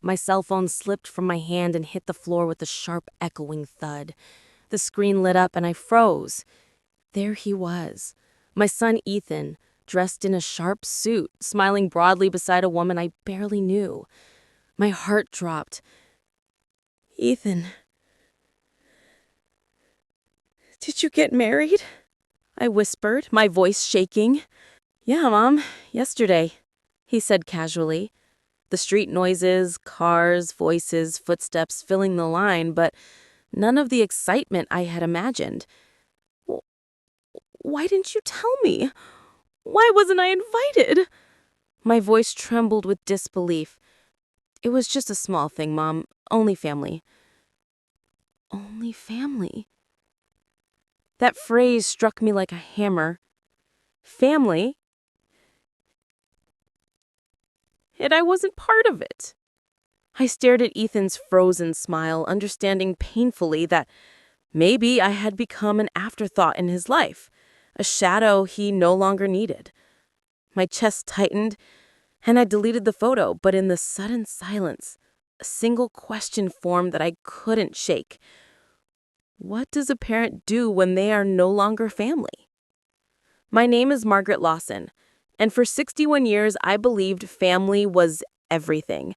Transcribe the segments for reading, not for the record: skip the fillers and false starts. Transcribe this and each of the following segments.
My cell phone slipped from my hand and hit the floor with a sharp, echoing thud. The screen lit up and I froze. There he was, my son Ethan, dressed in a sharp suit, smiling broadly beside a woman I barely knew. My heart dropped. "Ethan, did you get married?" I whispered, my voice shaking. "Yeah, Mom, yesterday," he said casually. The street noises, cars, voices, footsteps filling the line, but none of the excitement I had imagined. "Wh- Why didn't you tell me? Why wasn't I invited?" My voice trembled with disbelief. "It was just a small thing, Mom. Only family." Only family? That phrase struck me like a hammer. Family? And I wasn't part of it. I stared at Ethan's frozen smile, understanding painfully that maybe I had become an afterthought in his life, a shadow he no longer needed. My chest tightened, and I deleted the photo, but in the sudden silence, a single question formed that I couldn't shake. What does a parent do when they are no longer family? My name is Margaret Lawson, and for 61 years I believed family was everything.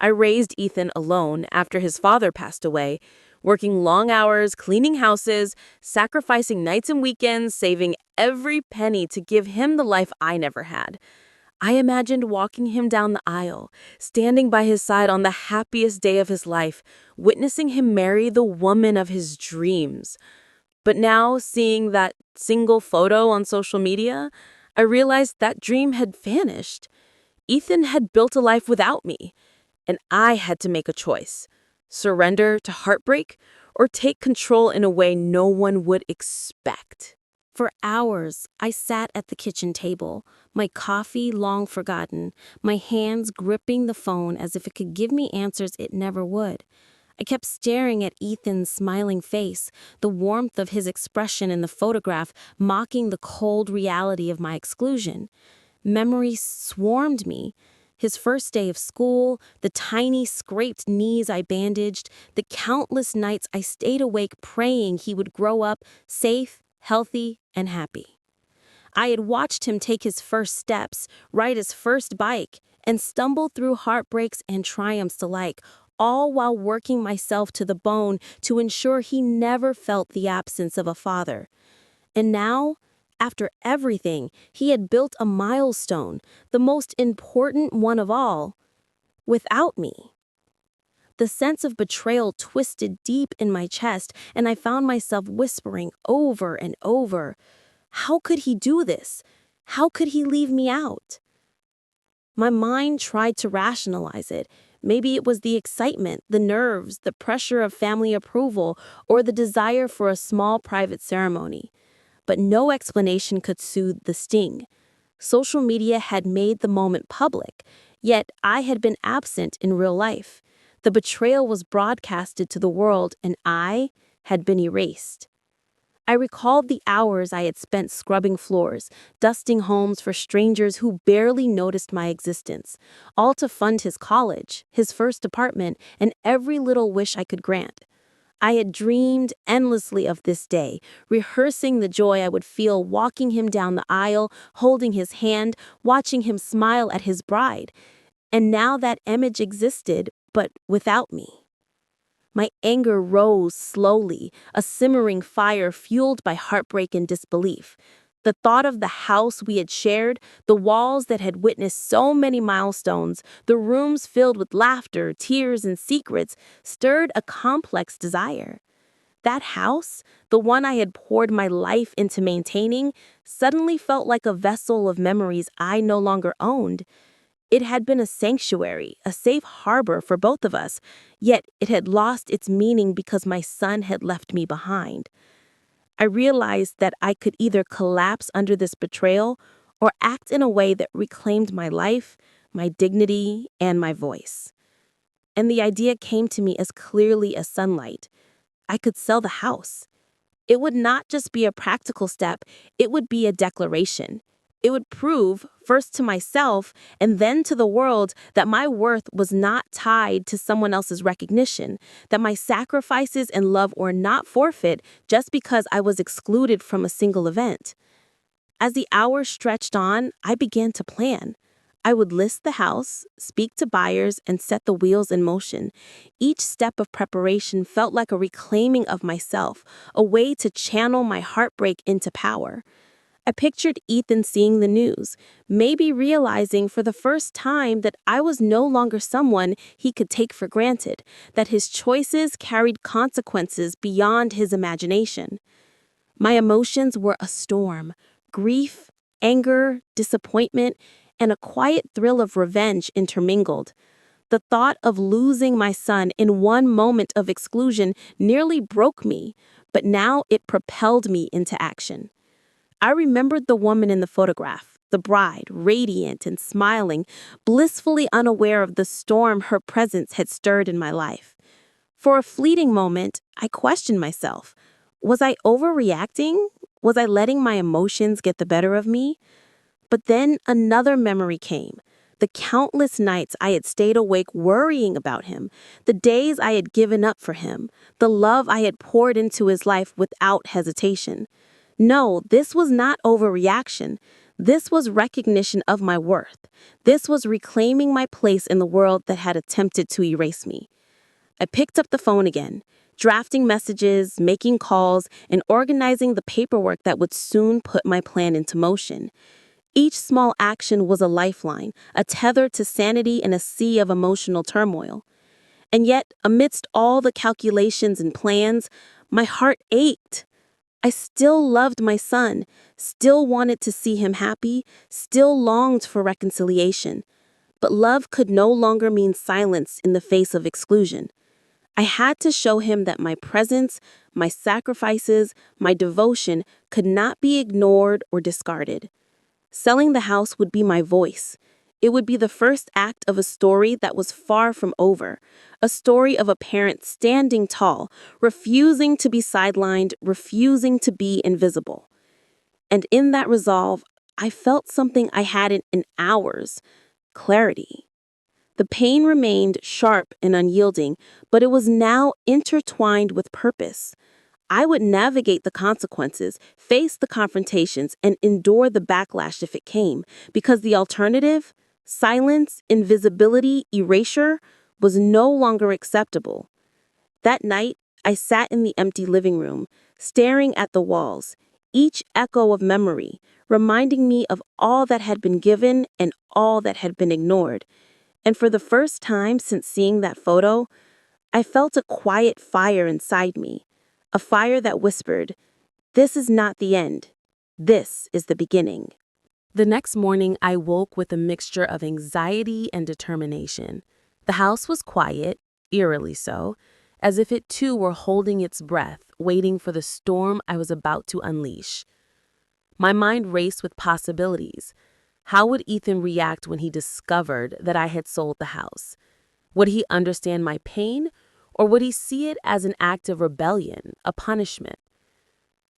I raised Ethan alone after his father passed away, working long hours, cleaning houses, sacrificing nights and weekends, saving every penny to give him the life I never had. I imagined walking him down the aisle, standing by his side on the happiest day of his life, witnessing him marry the woman of his dreams. But now, seeing that single photo on social media, I realized that dream had vanished. Ethan had built a life without me, and I had to make a choice: surrender to heartbreak or take control in a way no one would expect. For hours, I sat at the kitchen table, my coffee long forgotten, my hands gripping the phone as if it could give me answers it never would. I kept staring at Ethan's smiling face, the warmth of his expression in the photograph mocking the cold reality of my exclusion. Memories swarmed me. His first day of school, the tiny scraped knees I bandaged, the countless nights I stayed awake praying he would grow up safe, healthy, and happy. I had watched him take his first steps, ride his first bike, and stumble through heartbreaks and triumphs alike, all while working myself to the bone to ensure he never felt the absence of a father. And now, after everything, he had built a milestone, the most important one of all, without me. The sense of betrayal twisted deep in my chest, and I found myself whispering over and over, "How could he do this? How could he leave me out?" My mind tried to rationalize it. Maybe it was the excitement, the nerves, the pressure of family approval, or the desire for a small private ceremony. But no explanation could soothe the sting. Social media had made the moment public, yet I had been absent in real life. The betrayal was broadcasted to the world, and I had been erased. I recalled the hours I had spent scrubbing floors, dusting homes for strangers who barely noticed my existence, all to fund his college, his first apartment, and every little wish I could grant. I had dreamed endlessly of this day, rehearsing the joy I would feel walking him down the aisle, holding his hand, watching him smile at his bride. And now that image existed, but without me. My anger rose slowly, a simmering fire fueled by heartbreak and disbelief. The thought of the house we had shared, the walls that had witnessed so many milestones, the rooms filled with laughter, tears, and secrets, stirred a complex desire. That house, the one I had poured my life into maintaining, suddenly felt like a vessel of memories I no longer owned. It had been a sanctuary, a safe harbor for both of us, yet it had lost its meaning because my son had left me behind. I realized that I could either collapse under this betrayal or act in a way that reclaimed my life, my dignity, and my voice. And the idea came to me as clearly as sunlight. I could sell the house. It would not just be a practical step, it would be a declaration. It would prove, first to myself and then to the world, that my worth was not tied to someone else's recognition, that my sacrifices and love were not forfeit just because I was excluded from a single event. As the hours stretched on, I began to plan. I would list the house, speak to buyers, and set the wheels in motion. Each step of preparation felt like a reclaiming of myself, a way to channel my heartbreak into power. I pictured Ethan seeing the news, maybe realizing for the first time that I was no longer someone he could take for granted, that his choices carried consequences beyond his imagination. My emotions were a storm: grief, anger, disappointment, and a quiet thrill of revenge intermingled. The thought of losing my son in one moment of exclusion nearly broke me, but now it propelled me into action. I remembered the woman in the photograph, the bride, radiant and smiling, blissfully unaware of the storm her presence had stirred in my life. For a fleeting moment, I questioned myself. Was I overreacting? Was I letting my emotions get the better of me? But then another memory came. The countless nights I had stayed awake worrying about him, the days I had given up for him, the love I had poured into his life without hesitation. No, this was not overreaction. This was recognition of my worth. This was reclaiming my place in the world that had attempted to erase me. I picked up the phone again, drafting messages, making calls, and organizing the paperwork that would soon put my plan into motion. Each small action was a lifeline, a tether to sanity in a sea of emotional turmoil. And yet, amidst all the calculations and plans, my heart ached. I still loved my son, still wanted to see him happy, still longed for reconciliation. But love could no longer mean silence in the face of exclusion. I had to show him that my presence, my sacrifices, my devotion could not be ignored or discarded. Selling the house would be my voice. It would be the first act of a story that was far from over, a story of a parent standing tall, refusing to be sidelined, refusing to be invisible. And in that resolve, I felt something I hadn't in hours: clarity. The pain remained sharp and unyielding, but it was now intertwined with purpose. I would navigate the consequences, face the confrontations, and endure the backlash if it came, because the alternative, silence, invisibility, erasure, was no longer acceptable. That night, I sat in the empty living room, staring at the walls, each echo of memory, reminding me of all that had been given and all that had been ignored. And for the first time since seeing that photo, I felt a quiet fire inside me, a fire that whispered, "This is not the end. This is the beginning." The next morning, I woke with a mixture of anxiety and determination. The house was quiet, eerily so, as if it too were holding its breath, waiting for the storm I was about to unleash. My mind raced with possibilities. How would Ethan react when he discovered that I had sold the house? Would he understand my pain, or would he see it as an act of rebellion, a punishment?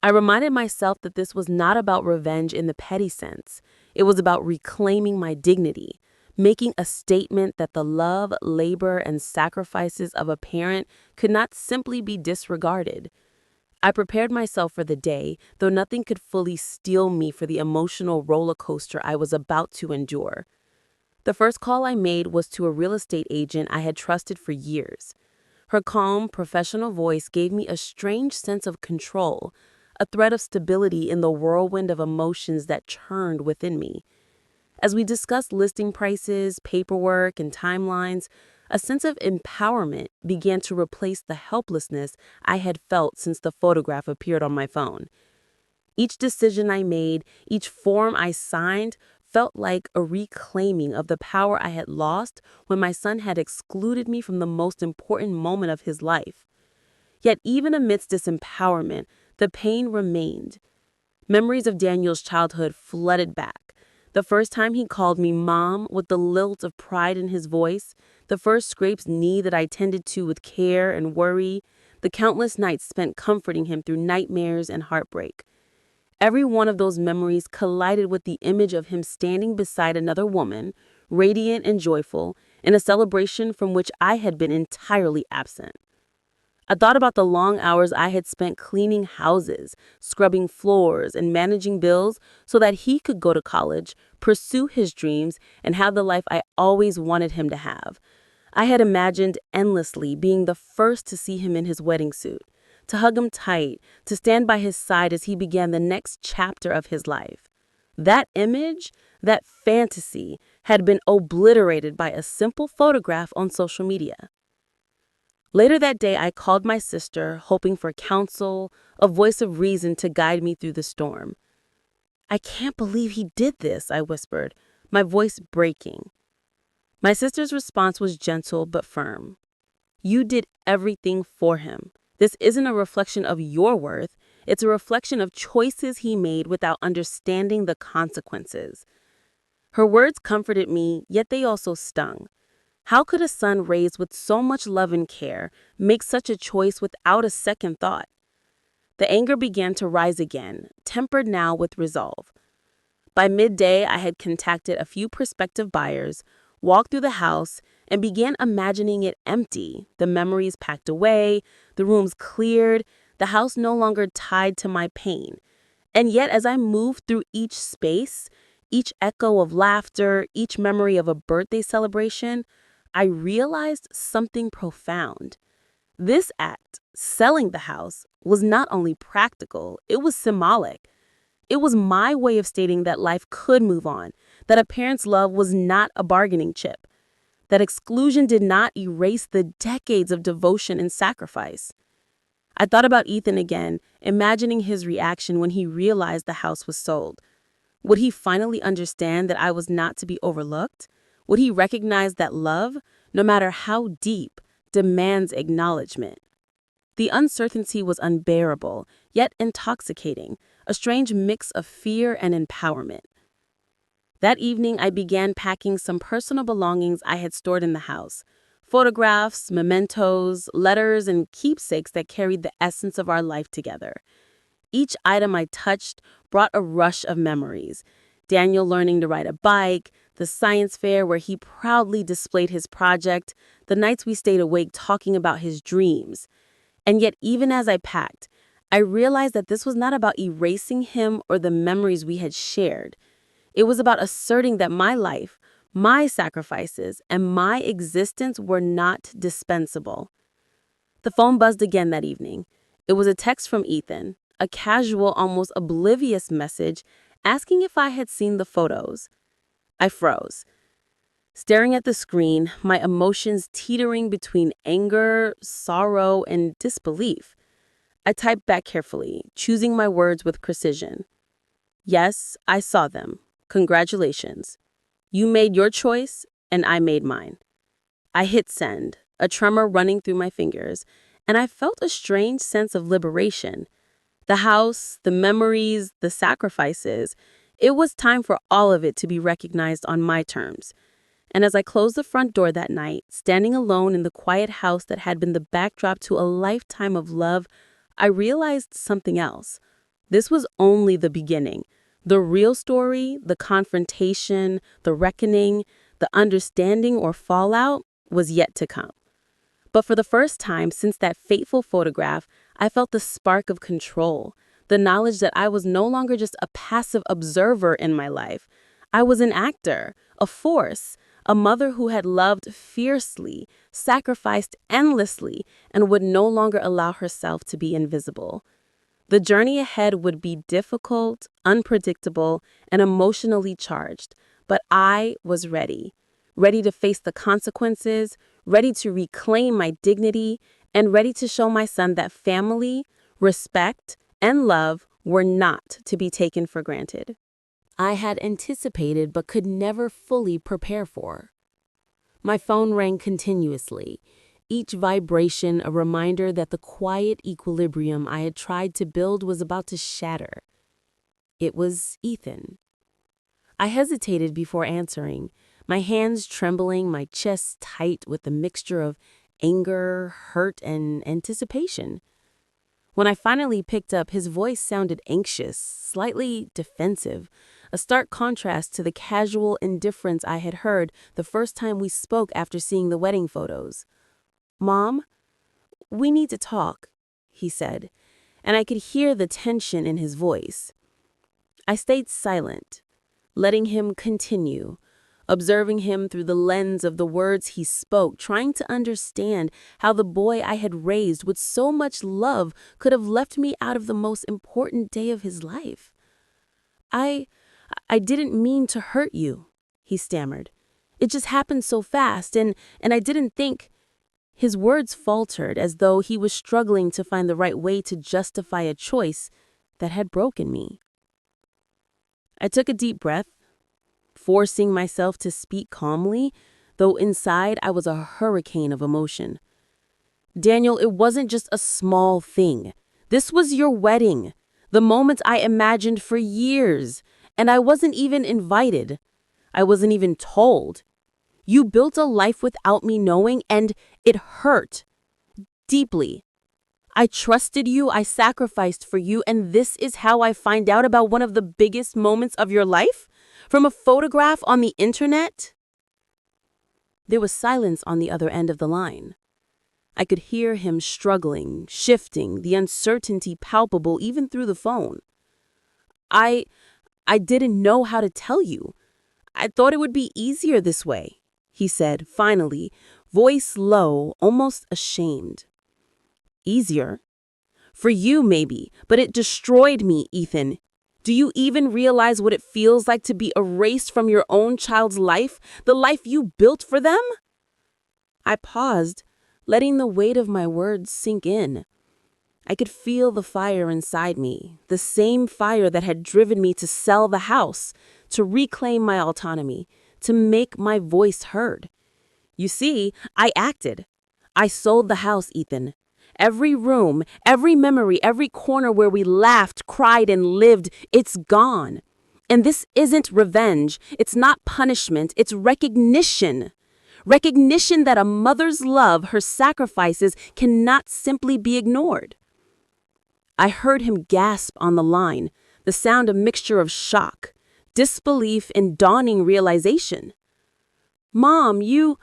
I reminded myself that this was not about revenge in the petty sense. It was about reclaiming my dignity, making a statement that the love, labor, and sacrifices of a parent could not simply be disregarded. I prepared myself for the day, though nothing could fully steel me for the emotional roller coaster I was about to endure. The first call I made was to a real estate agent I had trusted for years. Her calm, professional voice gave me a strange sense of control, a thread of stability in the whirlwind of emotions that churned within me. As we discussed listing prices, paperwork, and timelines, a sense of empowerment began to replace the helplessness I had felt since the photograph appeared on my phone. Each decision I made, each form I signed, felt like a reclaiming of the power I had lost when my son had excluded me from the most important moment of his life. Yet even amidst this empowerment, the pain remained. Memories of Daniel's childhood flooded back. The first time he called me Mom with the lilt of pride in his voice, the first scraped knee that I tended to with care and worry, the countless nights spent comforting him through nightmares and heartbreak. Every one of those memories collided with the image of him standing beside another woman, radiant and joyful, in a celebration from which I had been entirely absent. I thought about the long hours I had spent cleaning houses, scrubbing floors, and managing bills so that he could go to college, pursue his dreams, and have the life I always wanted him to have. I had imagined endlessly being the first to see him in his wedding suit, to hug him tight, to stand by his side as he began the next chapter of his life. That image, that fantasy, had been obliterated by a simple photograph on social media. Later that day, I called my sister, hoping for counsel, a voice of reason to guide me through the storm. "I can't believe he did this," I whispered, my voice breaking. My sister's response was gentle but firm. "You did everything for him. This isn't a reflection of your worth. It's a reflection of choices he made without understanding the consequences." Her words comforted me, yet they also stung. How could a son raised with so much love and care make such a choice without a second thought? The anger began to rise again, tempered now with resolve. By midday, I had contacted a few prospective buyers, walked through the house, and began imagining it empty, the memories packed away, the rooms cleared, the house no longer tied to my pain. And yet, as I moved through each space, each echo of laughter, each memory of a birthday celebration, I realized something profound. This act, selling the house, was not only practical, it was symbolic. It was my way of stating that life could move on, that a parent's love was not a bargaining chip, that exclusion did not erase the decades of devotion and sacrifice. I thought about Ethan again, imagining his reaction when he realized the house was sold. Would he finally understand that I was not to be overlooked? Would he recognize that love, no matter how deep, demands acknowledgement? The uncertainty was unbearable, yet intoxicating, a strange mix of fear and empowerment. That evening, I began packing some personal belongings I had stored in the house. Photographs, mementos, letters, and keepsakes that carried the essence of our life together. Each item I touched brought a rush of memories. Daniel learning to ride a bike, the science fair where he proudly displayed his project, the nights we stayed awake talking about his dreams. And yet, even as I packed, I realized that this was not about erasing him or the memories we had shared. It was about asserting that my life, my sacrifices, and my existence were not dispensable. The phone buzzed again that evening. It was a text from Ethan, a casual, almost oblivious message asking if I had seen the photos. I froze, staring at the screen, my emotions teetering between anger, sorrow, and disbelief. I typed back carefully, choosing my words with precision. "Yes, I saw them. Congratulations. You made your choice, and I made mine." I hit send, a tremor running through my fingers, and I felt a strange sense of liberation. The house, the memories, the sacrifices. It was time for all of it to be recognized on my terms. And as I closed the front door that night, standing alone in the quiet house that had been the backdrop to a lifetime of love, I realized something else. This was only the beginning. The real story, the confrontation, the reckoning, the understanding or fallout was yet to come. But for the first time since that fateful photograph, I felt the spark of control, the knowledge that I was no longer just a passive observer in my life. I was an actor, a force, a mother who had loved fiercely, sacrificed endlessly, and would no longer allow herself to be invisible. The journey ahead would be difficult, unpredictable, and emotionally charged, but I was ready. Ready to face the consequences, ready to reclaim my dignity, and ready to show my son that family, respect, and love were not to be taken for granted. I had anticipated but could never fully prepare for. My phone rang continuously, each vibration a reminder that the quiet equilibrium I had tried to build was about to shatter. It was Ethan. I hesitated before answering, my hands trembling, my chest tight with a mixture of anger, hurt, and anticipation. When I finally picked up, his voice sounded anxious, slightly defensive, a stark contrast to the casual indifference I had heard the first time we spoke after seeing the wedding photos. "Mom, we need to talk," he said, and I could hear the tension in his voice. I stayed silent, letting him continue, observing him through the lens of the words he spoke, trying to understand how the boy I had raised with so much love could have left me out of the most important day of his life. I didn't mean to hurt you," he stammered. "It just happened so fast, and I didn't think—" His words faltered as though he was struggling to find the right way to justify a choice that had broken me. I took a deep breath, forcing myself to speak calmly, though inside I was a hurricane of emotion. "Daniel, it wasn't just a small thing. This was your wedding, the moment I imagined for years, and I wasn't even invited. I wasn't even told. You built a life without me knowing, and it hurt. Deeply. I trusted you, I sacrificed for you, and this is how I find out about one of the biggest moments of your life? From a photograph on the internet?" There was silence on the other end of the line. I could hear him struggling, shifting, the uncertainty palpable even through the phone. I didn't know how to tell you. I thought it would be easier this way," he said, finally, voice low, almost ashamed. "Easier? For you, maybe, but it destroyed me, Ethan. Do you even realize what it feels like to be erased from your own child's life, the life you built for them?" I paused, letting the weight of my words sink in. I could feel the fire inside me, the same fire that had driven me to sell the house, to reclaim my autonomy, to make my voice heard. You see, I acted. I sold the house, Ethan. Every room, every memory, every corner where we laughed, cried, and lived, it's gone. And this isn't revenge. It's not punishment. It's recognition. Recognition that a mother's love, her sacrifices, cannot simply be ignored. I heard him gasp on the line, the sound a mixture of shock, disbelief, and dawning realization. "Mom, you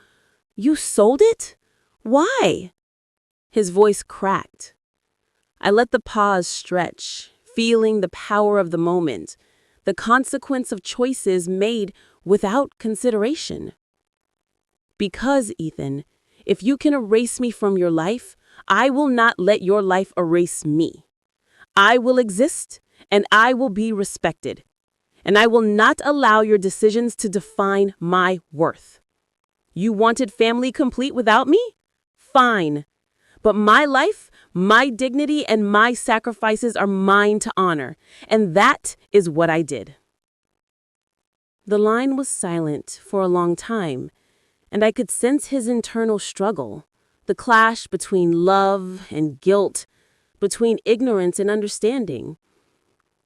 sold it? Why?" His voice cracked. I let the pause stretch, feeling the power of the moment, the consequence of choices made without consideration. "Because, Ethan, if you can erase me from your life, I will not let your life erase me. I will exist, and I will be respected. And I will not allow your decisions to define my worth. You wanted family complete without me? Fine. But my life, my dignity, and my sacrifices are mine to honor, and that is what I did." The line was silent for a long time, and I could sense his internal struggle, the clash between love and guilt, between ignorance and understanding.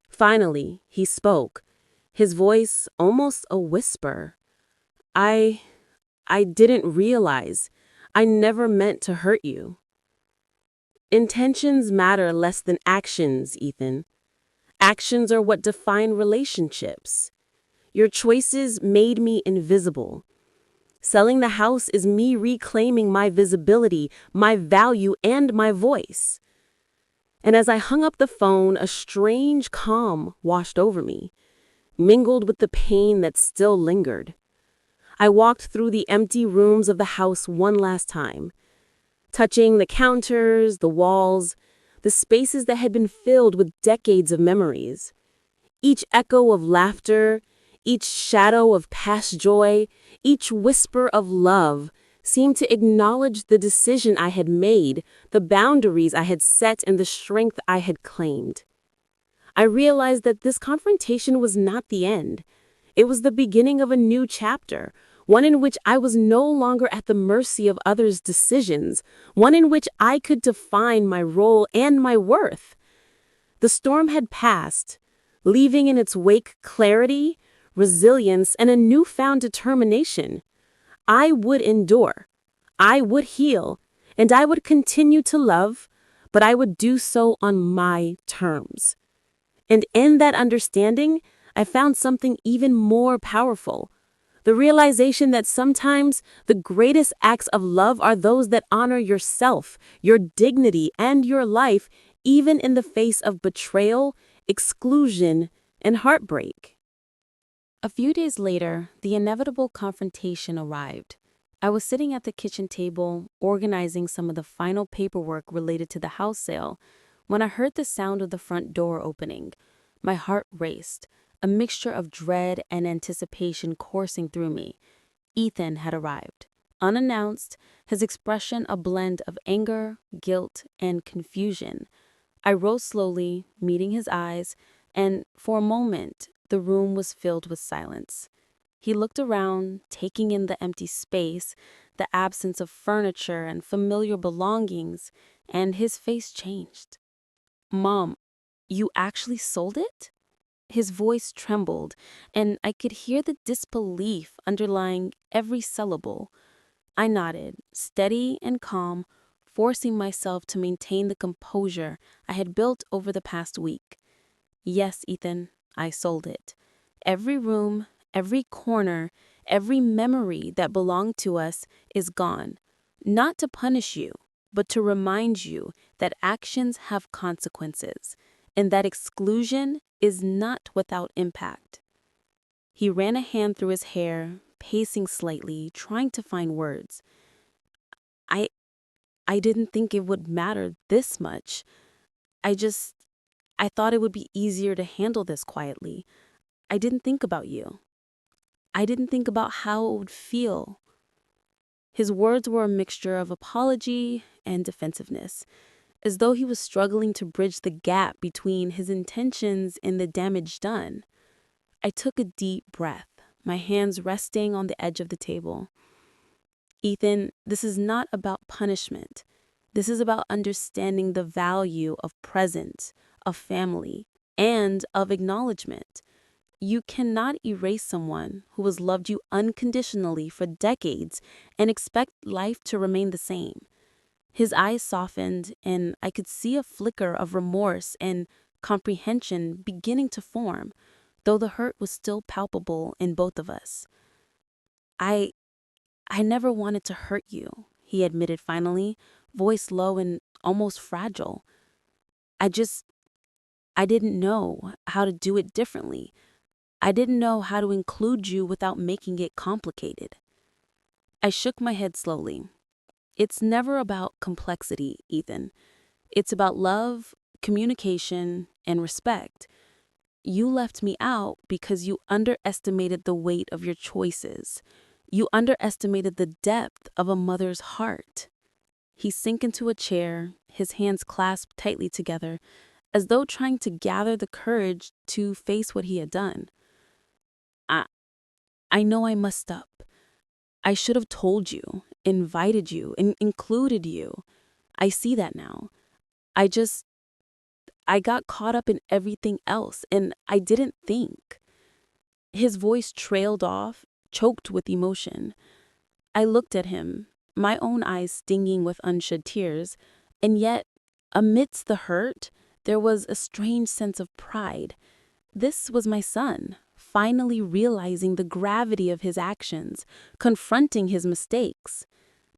Finally, he spoke, his voice almost a whisper. I didn't realize. I never meant to hurt you." Intentions matter less than actions, Ethan. Actions are what define relationships. Your choices made me invisible. Selling the house is me reclaiming my visibility, my value, and my voice. And as I hung up the phone, a strange calm washed over me, mingled with the pain that still lingered. I walked through the empty rooms of the house one last time, touching the counters, the walls, the spaces that had been filled with decades of memories. Each echo of laughter, each shadow of past joy, each whisper of love seemed to acknowledge the decision I had made, the boundaries I had set, and the strength I had claimed. I realized that this confrontation was not the end. It was the beginning of a new chapter, one in which I was no longer at the mercy of others' decisions, one in which I could define my role and my worth. The storm had passed, leaving in its wake clarity, resilience, and a newfound determination. I would endure, I would heal, and I would continue to love, but I would do so on my terms. And in that understanding, I found something even more powerful. The realization that sometimes the greatest acts of love are those that honor yourself, your dignity, and your life, even in the face of betrayal, exclusion, and heartbreak. A few days later, the inevitable confrontation arrived. I was sitting at the kitchen table, organizing some of the final paperwork related to the house sale, when I heard the sound of the front door opening. My heart raced, a mixture of dread and anticipation coursing through me. Ethan had arrived. Unannounced, his expression a blend of anger, guilt, and confusion. I rose slowly, meeting his eyes, and for a moment, the room was filled with silence. He looked around, taking in the empty space, the absence of furniture and familiar belongings, and his face changed. "Mom, you actually sold it?" His voice trembled, and I could hear the disbelief underlying every syllable. I nodded, steady and calm, forcing myself to maintain the composure I had built over the past week. "Yes, Ethan, I sold it. Every room, every corner, every memory that belonged to us is gone. Not to punish you, but to remind you that actions have consequences, and that exclusion is not without impact." He ran a hand through his hair, pacing slightly, trying to find words. I I didn't think it would matter this much. I just I thought it would be easier to handle this quietly. I didn't think about you. I didn't think about how it would feel." His words were a mixture of apology and defensiveness, as though he was struggling to bridge the gap between his intentions and the damage done. I took a deep breath, my hands resting on the edge of the table. "Ethan, this is not about punishment. This is about understanding the value of presence, of family, and of acknowledgement. You cannot erase someone who has loved you unconditionally for decades and expect life to remain the same." His eyes softened, and I could see a flicker of remorse and comprehension beginning to form, though the hurt was still palpable in both of us. I I never wanted to hurt you," he admitted finally, voice low and almost fragile. I just, I didn't know how to do it differently. I didn't know how to include you without making it complicated." I shook my head slowly. "It's never about complexity, Ethan. It's about love, communication, and respect. You left me out because you underestimated the weight of your choices. You underestimated the depth of a mother's heart." He sank into a chair, his hands clasped tightly together, as though trying to gather the courage to face what he had done. I, I know I messed up. I should have told you, invited you, and included you. I see that now. I just, I got caught up in everything else, and I didn't think." His voice trailed off, choked with emotion. I looked at him, my own eyes stinging with unshed tears, and yet, amidst the hurt, there was a strange sense of pride. This was my son, finally realizing the gravity of his actions, confronting his mistakes.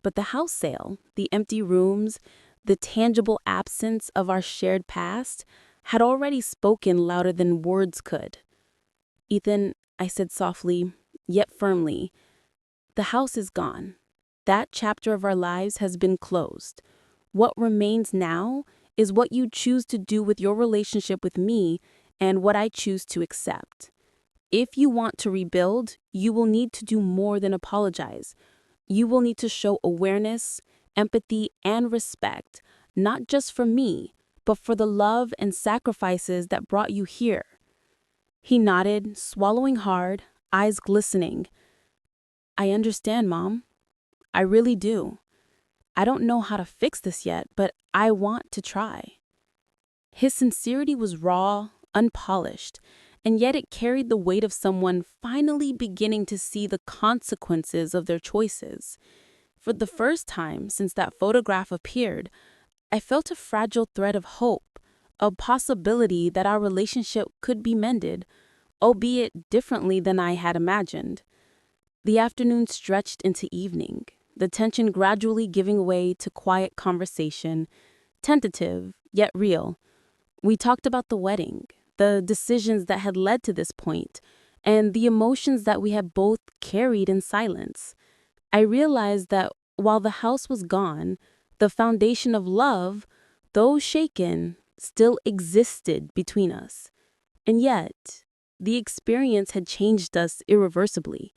But the house sale, the empty rooms, the tangible absence of our shared past had already spoken louder than words could. "Ethan," I said softly, yet firmly, "the house is gone. That chapter of our lives has been closed. What remains now is what you choose to do with your relationship with me and what I choose to accept. If you want to rebuild, you will need to do more than apologize. You will need to show awareness, empathy, and respect, not just for me, but for the love and sacrifices that brought you here." He nodded, swallowing hard, eyes glistening. "I understand, Mom. I really do. I don't know how to fix this yet, but I want to try." His sincerity was raw, unpolished, and yet it carried the weight of someone finally beginning to see the consequences of their choices. For the first time since that photograph appeared, I felt a fragile thread of hope, a possibility that our relationship could be mended, albeit differently than I had imagined. The afternoon stretched into evening, the tension gradually giving way to quiet conversation, tentative yet real. We talked about the wedding, the decisions that had led to this point, and the emotions that we had both carried in silence. I realized that while the house was gone, the foundation of love, though shaken, still existed between us. And yet, the experience had changed us irreversibly.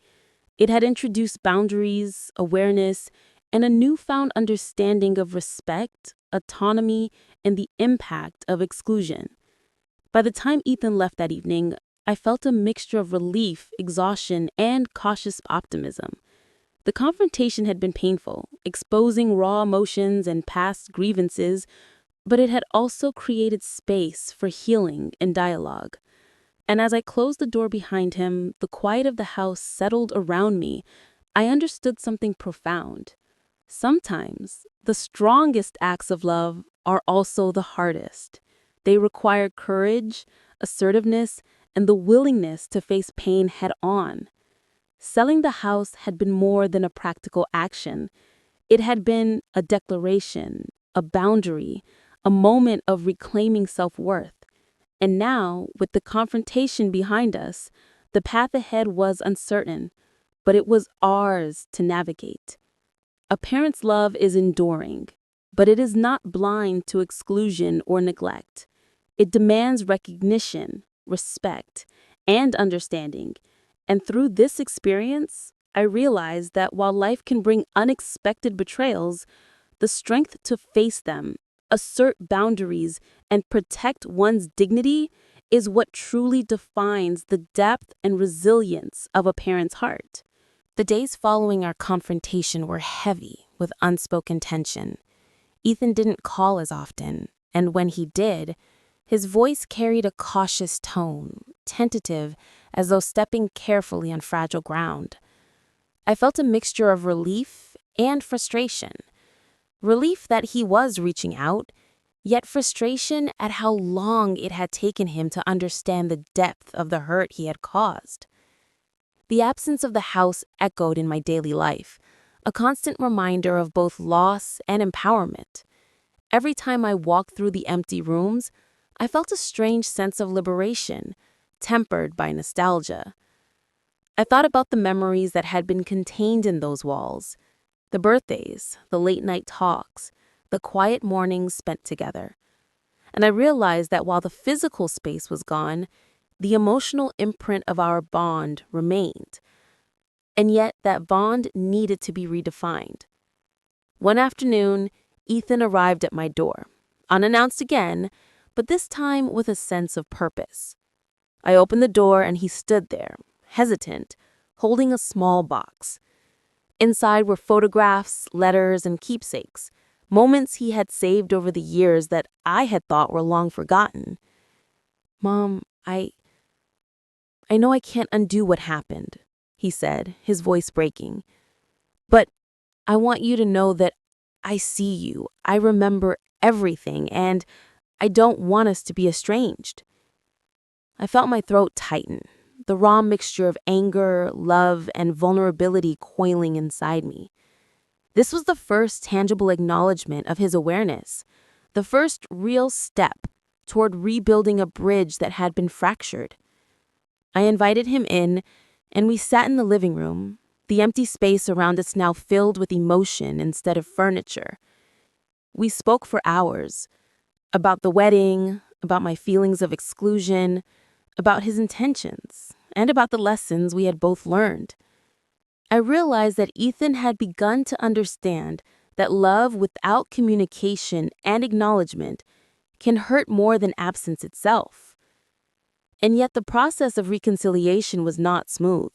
It had introduced boundaries, awareness, and a newfound understanding of respect, autonomy, and the impact of exclusion. By the time Ethan left that evening, I felt a mixture of relief, exhaustion, and cautious optimism. The confrontation had been painful, exposing raw emotions and past grievances, but it had also created space for healing and dialogue. And as I closed the door behind him, the quiet of the house settled around me. I understood something profound. Sometimes the strongest acts of love are also the hardest. They require courage, assertiveness, and the willingness to face pain head on. Selling the house had been more than a practical action. It had been a declaration, a boundary, a moment of reclaiming self-worth. And now, with the confrontation behind us, the path ahead was uncertain, but it was ours to navigate. A parent's love is enduring, but it is not blind to exclusion or neglect. It demands recognition, respect, and understanding. And through this experience, I realized that while life can bring unexpected betrayals, the strength to face them, assert boundaries, and protect one's dignity is what truly defines the depth and resilience of a parent's heart. The days following our confrontation were heavy with unspoken tension. Ethan didn't call as often, and when he did, his voice carried a cautious tone, tentative, as though stepping carefully on fragile ground. I felt a mixture of relief and frustration. Relief that he was reaching out, yet frustration at how long it had taken him to understand the depth of the hurt he had caused. The absence of the house echoed in my daily life, a constant reminder of both loss and empowerment. Every time I walked through the empty rooms, I felt a strange sense of liberation, tempered by nostalgia. I thought about the memories that had been contained in those walls, the birthdays, the late-night talks, the quiet mornings spent together. And I realized that while the physical space was gone, the emotional imprint of our bond remained. And yet that bond needed to be redefined. One afternoon, Ethan arrived at my door, unannounced again, but this time with a sense of purpose. I opened the door and he stood there, hesitant, holding a small box. Inside were photographs, letters, and keepsakes, moments he had saved over the years that I had thought were long forgotten. "Mom, I know I can't undo what happened," he said, his voice breaking. "But I want you to know that I see you, I remember everything, and I don't want us to be estranged." I felt my throat tighten, the raw mixture of anger, love, and vulnerability coiling inside me. This was the first tangible acknowledgement of his awareness, the first real step toward rebuilding a bridge that had been fractured. I invited him in, and we sat in the living room, the empty space around us now filled with emotion instead of furniture. We spoke for hours, about the wedding, about my feelings of exclusion, about his intentions, and about the lessons we had both learned. I realized that Ethan had begun to understand that love without communication and acknowledgement can hurt more than absence itself. And yet the process of reconciliation was not smooth.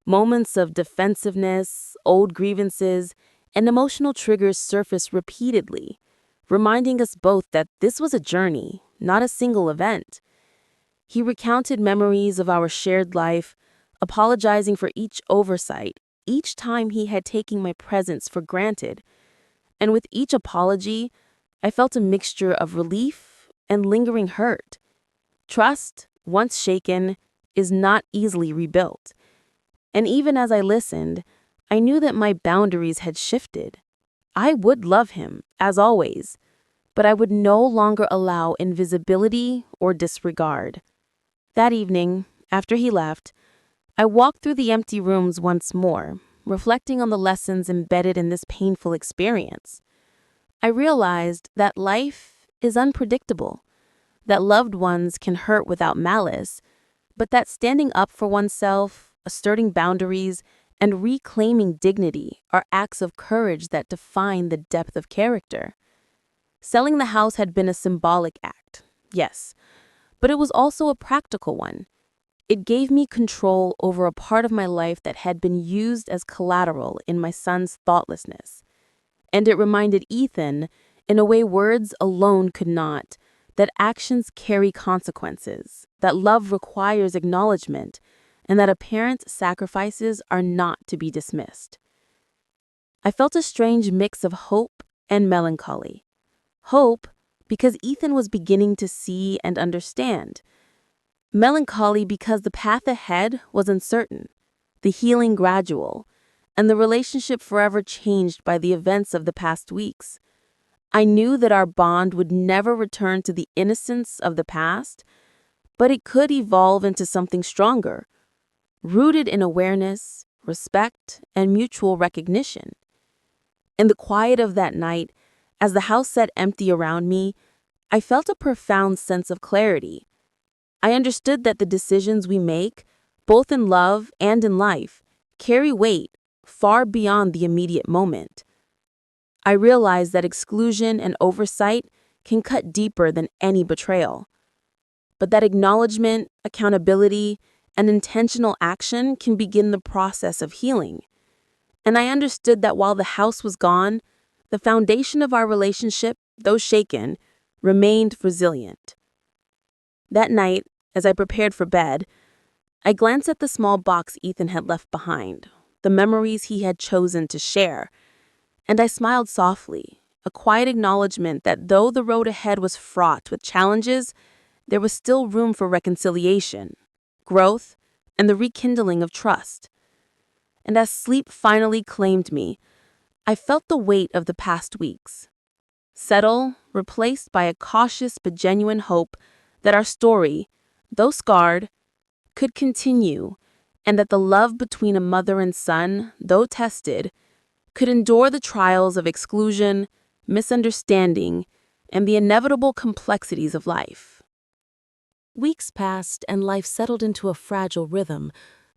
Moments of defensiveness, old grievances, and emotional triggers surfaced repeatedly, reminding us both that this was a journey, not a single event. He recounted memories of our shared life, apologizing for each oversight, each time he had taken my presence for granted. And with each apology, I felt a mixture of relief and lingering hurt. Trust, once shaken, is not easily rebuilt. And even as I listened, I knew that my boundaries had shifted. I would love him, as always, but I would no longer allow invisibility or disregard. That evening, after he left, I walked through the empty rooms once more, reflecting on the lessons embedded in this painful experience. I realized that life is unpredictable, that loved ones can hurt without malice, but that standing up for oneself, asserting boundaries, and reclaiming dignity are acts of courage that define the depth of character. Selling the house had been a symbolic act, yes, but it was also a practical one. It gave me control over a part of my life that had been used as collateral in my son's thoughtlessness. And it reminded Ethan, in a way words alone could not, that actions carry consequences, that love requires acknowledgement, and that a parent's sacrifices are not to be dismissed. I felt a strange mix of hope and melancholy. Hope, because Ethan was beginning to see and understand. Melancholy because the path ahead was uncertain, the healing gradual, and the relationship forever changed by the events of the past weeks. I knew that our bond would never return to the innocence of the past, but it could evolve into something stronger, rooted in awareness, respect, and mutual recognition. In the quiet of that night, as the house sat empty around me, I felt a profound sense of clarity. I understood that the decisions we make, both in love and in life, carry weight far beyond the immediate moment. I realized that exclusion and oversight can cut deeper than any betrayal, but that acknowledgement, accountability, and intentional action can begin the process of healing. And I understood that while the house was gone, the foundation of our relationship, though shaken, remained resilient. That night, as I prepared for bed, I glanced at the small box Ethan had left behind, the memories he had chosen to share, and I smiled softly, a quiet acknowledgement that though the road ahead was fraught with challenges, there was still room for reconciliation, growth, and the rekindling of trust. And as sleep finally claimed me, I felt the weight of the past weeks settle, replaced by a cautious but genuine hope that our story, though scarred, could continue, and that the love between a mother and son, though tested, could endure the trials of exclusion, misunderstanding, and the inevitable complexities of life. Weeks passed and life settled into a fragile rhythm,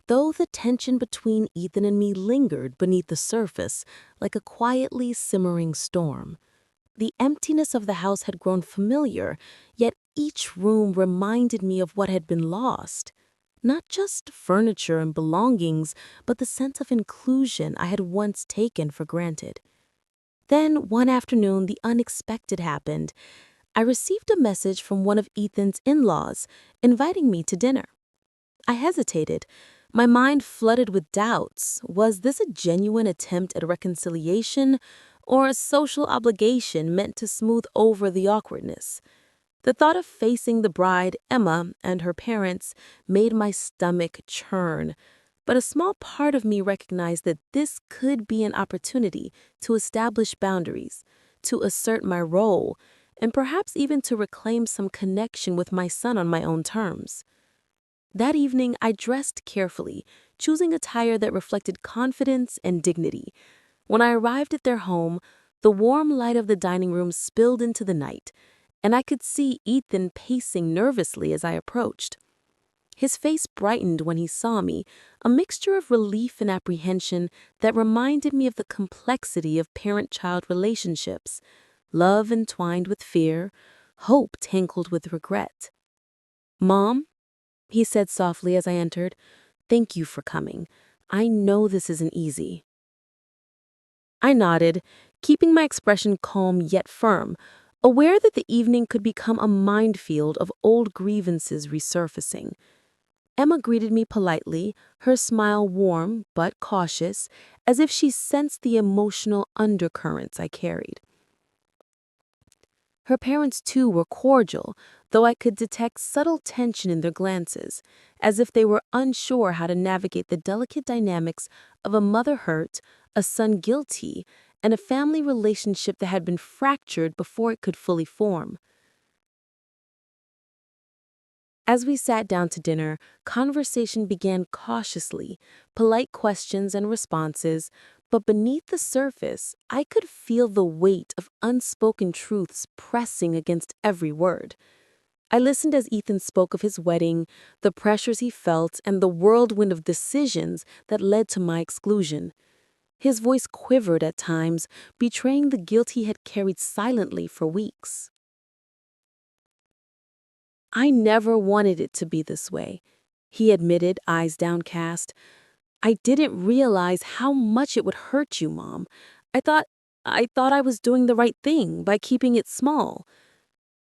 though the tension between Ethan and me lingered beneath the surface like a quietly simmering storm. The emptiness of the house had grown familiar, yet each room reminded me of what had been lost. Not just furniture and belongings, but the sense of inclusion I had once taken for granted. Then, one afternoon, the unexpected happened. I received a message from one of Ethan's in-laws inviting me to dinner. I hesitated, my mind flooded with doubts. Was this a genuine attempt at reconciliation or a social obligation meant to smooth over the awkwardness? The thought of facing the bride, Emma, and her parents made my stomach churn, but a small part of me recognized that this could be an opportunity to establish boundaries, to assert my role, and perhaps even to reclaim some connection with my son on my own terms. That evening, I dressed carefully, choosing attire that reflected confidence and dignity. When I arrived at their home, the warm light of the dining room spilled into the night, and I could see Ethan pacing nervously as I approached. His face brightened when he saw me, a mixture of relief and apprehension that reminded me of the complexity of parent-child relationships, love entwined with fear, hope tangled with regret. "Mom," he said softly as I entered, "thank you for coming. I know this isn't easy." I nodded, keeping my expression calm yet firm, aware that the evening could become a minefield of old grievances resurfacing. Emma greeted me politely, her smile warm but cautious, as if she sensed the emotional undercurrents I carried. Her parents, too, were cordial, though I could detect subtle tension in their glances, as if they were unsure how to navigate the delicate dynamics of a mother hurt, a son guilty, and a family relationship that had been fractured before it could fully form. As we sat down to dinner, conversation began cautiously, polite questions and responses, but beneath the surface, I could feel the weight of unspoken truths pressing against every word. I listened as Ethan spoke of his wedding, the pressures he felt, and the whirlwind of decisions that led to my exclusion. His voice quivered at times, betraying the guilt he had carried silently for weeks. "I never wanted it to be this way," he admitted, eyes downcast. "I didn't realize how much it would hurt you, Mom. I thought I was doing the right thing by keeping it small."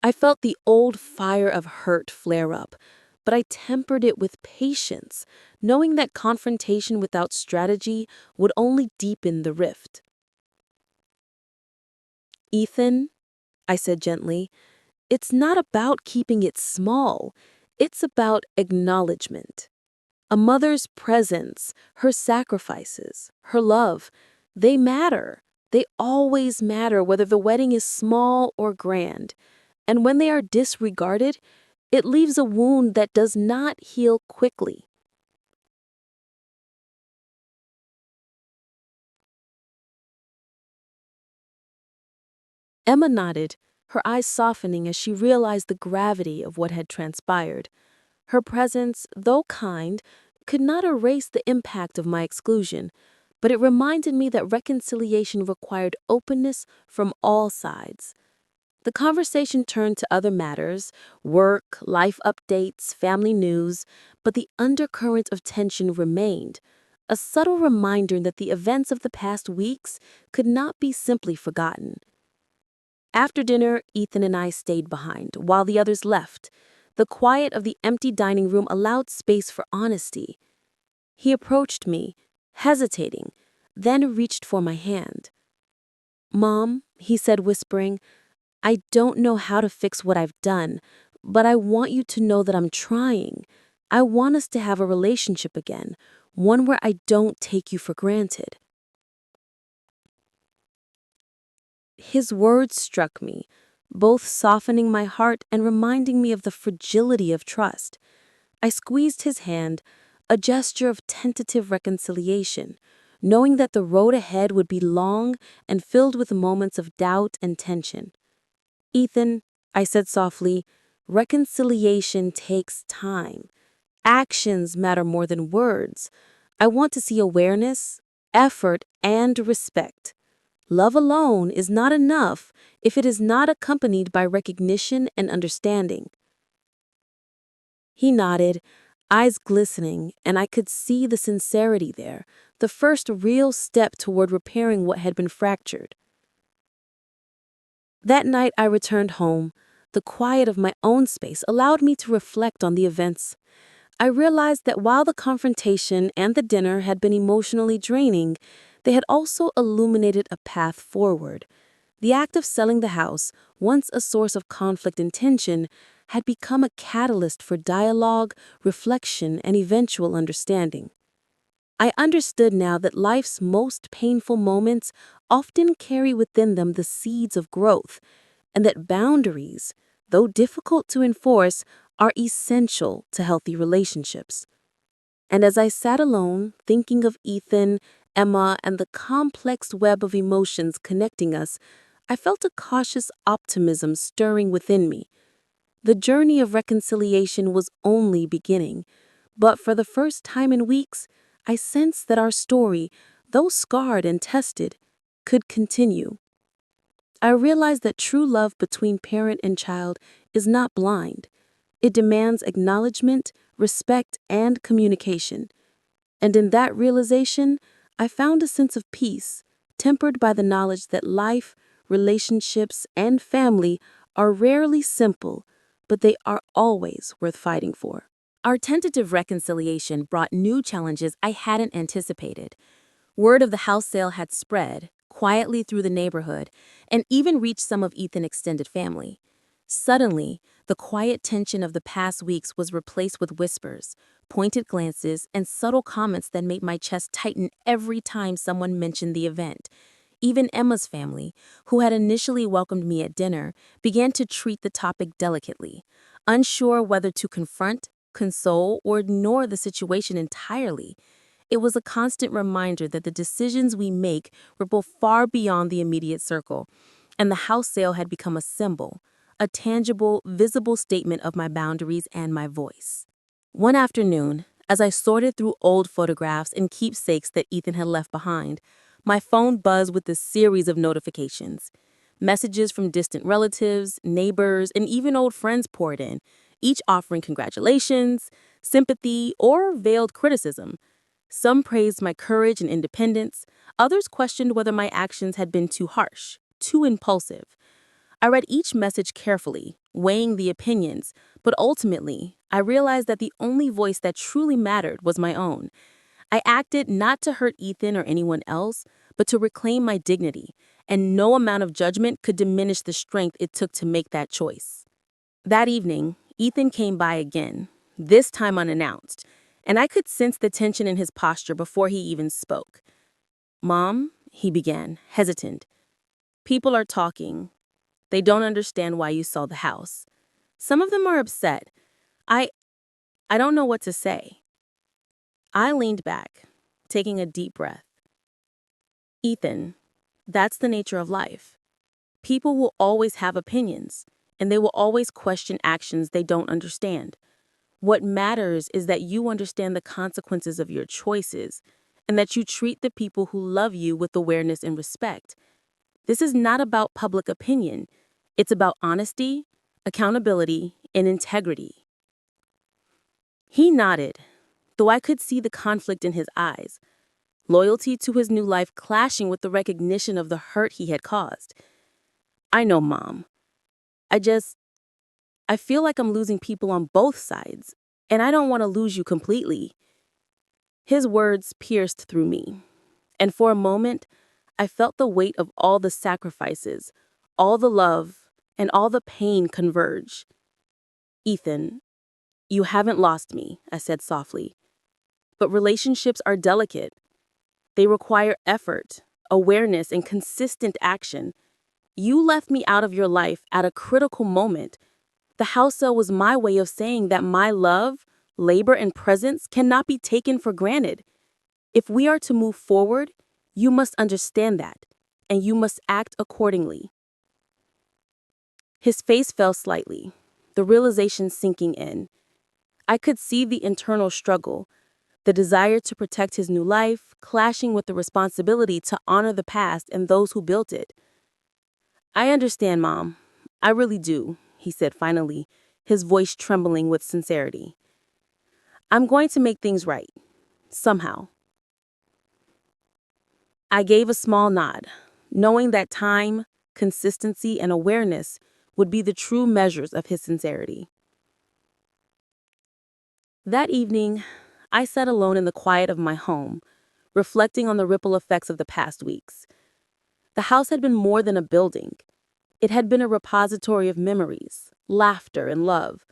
I felt the old fire of hurt flare up, but I tempered it with patience, knowing that confrontation without strategy would only deepen the rift. "Ethan," I said gently, "it's not about keeping it small. It's about acknowledgement. A mother's presence, her sacrifices, her love, they matter. They always matter, whether the wedding is small or grand. And when they are disregarded, it leaves a wound that does not heal quickly." Emma nodded, her eyes softening as she realized the gravity of what had transpired. Her presence, though kind, could not erase the impact of my exclusion, but it reminded me that reconciliation required openness from all sides. The conversation turned to other matters, work, life updates, family news, but the undercurrent of tension remained, a subtle reminder that the events of the past weeks could not be simply forgotten. After dinner, Ethan and I stayed behind, while the others left. The quiet of the empty dining room allowed space for honesty. He approached me, hesitating, then reached for my hand. "Mom," he said, whispering, "I don't know how to fix what I've done, but I want you to know that I'm trying. I want us to have a relationship again, one where I don't take you for granted." His words struck me, both softening my heart and reminding me of the fragility of trust. I squeezed his hand, a gesture of tentative reconciliation, knowing that the road ahead would be long and filled with moments of doubt and tension. "Ethan," I said softly, "reconciliation takes time. Actions matter more than words. I want to see awareness, effort, and respect. Love alone is not enough if it is not accompanied by recognition and understanding." He nodded, eyes glistening, and I could see the sincerity there, the first real step toward repairing what had been fractured. That night I returned home. The quiet of my own space allowed me to reflect on the events. I realized that while the confrontation and the dinner had been emotionally draining, they had also illuminated a path forward. The act of selling the house, once a source of conflict and tension, had become a catalyst for dialogue, reflection, and eventual understanding. I understood now that life's most painful moments often carry within them the seeds of growth, and that boundaries, though difficult to enforce, are essential to healthy relationships. And as I sat alone, thinking of Ethan, Emma, and the complex web of emotions connecting us, I felt a cautious optimism stirring within me. The journey of reconciliation was only beginning, but for the first time in weeks, I sensed that our story, though scarred and tested, could continue. I realized that true love between parent and child is not blind. It demands acknowledgement, respect, and communication. And in that realization, I found a sense of peace, tempered by the knowledge that life, relationships, and family are rarely simple, but they are always worth fighting for. Our tentative reconciliation brought new challenges I hadn't anticipated. Word of the house sale had spread, quietly through the neighborhood, and even reached some of Ethan's extended family. Suddenly, the quiet tension of the past weeks was replaced with whispers, pointed glances, and subtle comments that made my chest tighten every time someone mentioned the event. Even Emma's family, who had initially welcomed me at dinner, began to treat the topic delicately, unsure whether to confront, console, or ignore the situation entirely. It was a constant reminder that the decisions we make ripple far beyond the immediate circle, and the house sale had become a symbol, a tangible, visible statement of my boundaries and my voice. One afternoon, as I sorted through old photographs and keepsakes that Ethan had left behind, my phone buzzed with a series of notifications. Messages from distant relatives, neighbors, and even old friends poured in, each offering congratulations, sympathy, or veiled criticism. Some praised my courage and independence, others questioned whether my actions had been too harsh, too impulsive. I read each message carefully, weighing the opinions, but ultimately, I realized that the only voice that truly mattered was my own. I acted not to hurt Ethan or anyone else, but to reclaim my dignity, and no amount of judgment could diminish the strength it took to make that choice. That evening, Ethan came by again, this time unannounced, and I could sense the tension in his posture before he even spoke. "Mom," he began, hesitant, "people are talking. They don't understand why you sold the house. Some of them are upset. I I don't know what to say." I leaned back, taking a deep breath. "Ethan, that's the nature of life. People will always have opinions, and they will always question actions they don't understand. What matters is that you understand the consequences of your choices, and that you treat the people who love you with awareness and respect. This is not about public opinion. It's about honesty, accountability, and integrity." He nodded, though I could see the conflict in his eyes, loyalty to his new life clashing with the recognition of the hurt he had caused. "I know, Mom. I just, I feel like I'm losing people on both sides, and I don't want to lose you completely." His words pierced through me, and for a moment, I felt the weight of all the sacrifices, all the love, and all the pain converge. "Ethan, you haven't lost me," I said softly. "But relationships are delicate. They require effort, awareness, and consistent action. You left me out of your life at a critical moment. The house sale was my way of saying that my love, labor, and presence cannot be taken for granted. If we are to move forward, you must understand that, and you must act accordingly." His face fell slightly, the realization sinking in. I could see the internal struggle, the desire to protect his new life, clashing with the responsibility to honor the past and those who built it. "I understand, Mom. I really do," he said finally, his voice trembling with sincerity. "I'm going to make things right. Somehow." I gave a small nod, knowing that time, consistency, and awareness would be the true measures of his sincerity. That evening, I sat alone in the quiet of my home, reflecting on the ripple effects of the past weeks. The house had been more than a building. It had been a repository of memories, laughter, and love.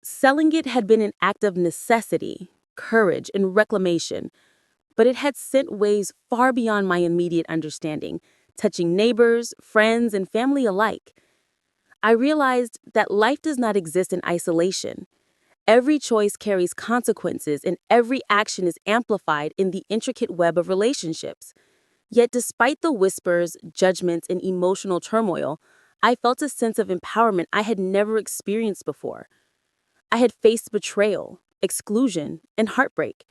Selling it had been an act of necessity, courage, and reclamation, but it had sent waves far beyond my immediate understanding, touching neighbors, friends, and family alike. I realized that life does not exist in isolation. Every choice carries consequences, and every action is amplified in the intricate web of relationships. Yet, despite the whispers, judgments, and emotional turmoil, I felt a sense of empowerment I had never experienced before. I had faced betrayal, exclusion, and heartbreak,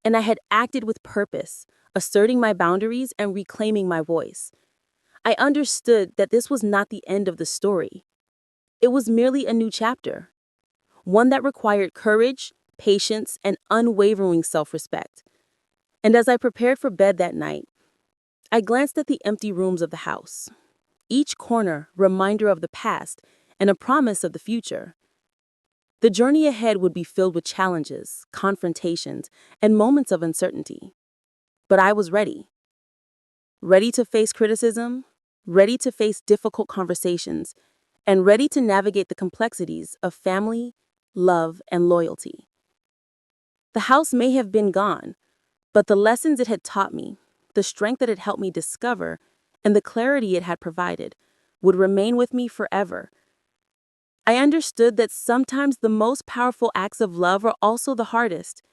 and I had acted with purpose, asserting my boundaries and reclaiming my voice. I understood that this was not the end of the story. It was merely a new chapter, one that required courage, patience, and unwavering self-respect. And as I prepared for bed that night, I glanced at the empty rooms of the house, each corner reminder of the past and a promise of the future. The journey ahead would be filled with challenges, confrontations, and moments of uncertainty. But I was ready. ready to face criticism, ready to face difficult conversations, and ready to navigate the complexities of family, love, and loyalty. The house may have been gone, but the lessons it had taught me, the strength that it helped me discover, and the clarity it had provided would remain with me forever. I understood that sometimes the most powerful acts of love are also the hardest.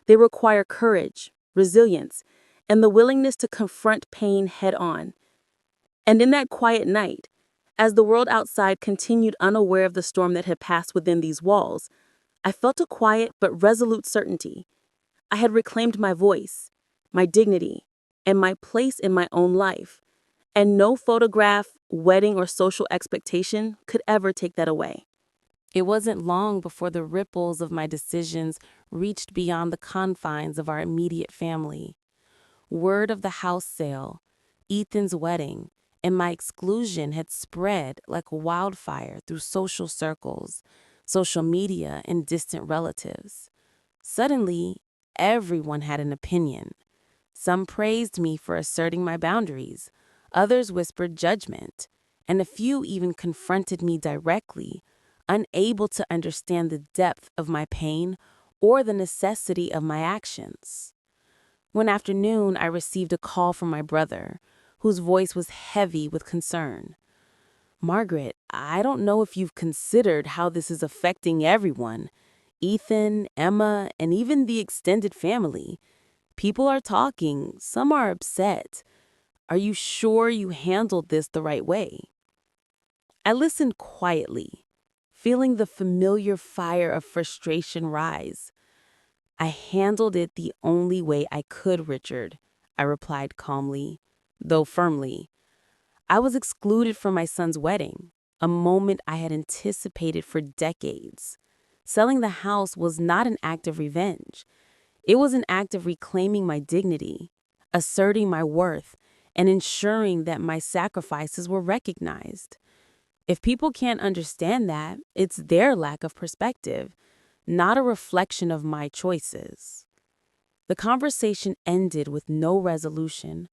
They require courage, resilience, and the willingness to confront pain head on. And in that quiet night, as the world outside continued unaware of the storm that had passed within these walls, I felt a quiet but resolute certainty. I had reclaimed my voice, my dignity, and my place in my own life, and no photograph, wedding, or social expectation could ever take that away. It wasn't long before the ripples of my decisions reached beyond the confines of our immediate family. Word of the house sale, Ethan's wedding, and my exclusion had spread like wildfire through social circles, social media, and distant relatives. Suddenly, everyone had an opinion. Some praised me for asserting my boundaries, others whispered judgment, and a few even confronted me directly, unable to understand the depth of my pain or the necessity of my actions. One afternoon, I received a call from my brother, whose voice was heavy with concern. "Margaret, I don't know if you've considered how this is affecting everyone. Ethan, Emma, and even the extended family. People are talking, some are upset. Are you sure you handled this the right way?" I listened quietly, feeling the familiar fire of frustration rise. "I handled it the only way I could, Richard," I replied calmly, though firmly. I was excluded from my son's wedding, a moment I had anticipated for decades. Selling the house was not an act of revenge. It was an act of reclaiming my dignity, asserting my worth, and ensuring that my sacrifices were recognized. If people can't understand that, it's their lack of perspective, not a reflection of my choices. The conversation ended with no resolution,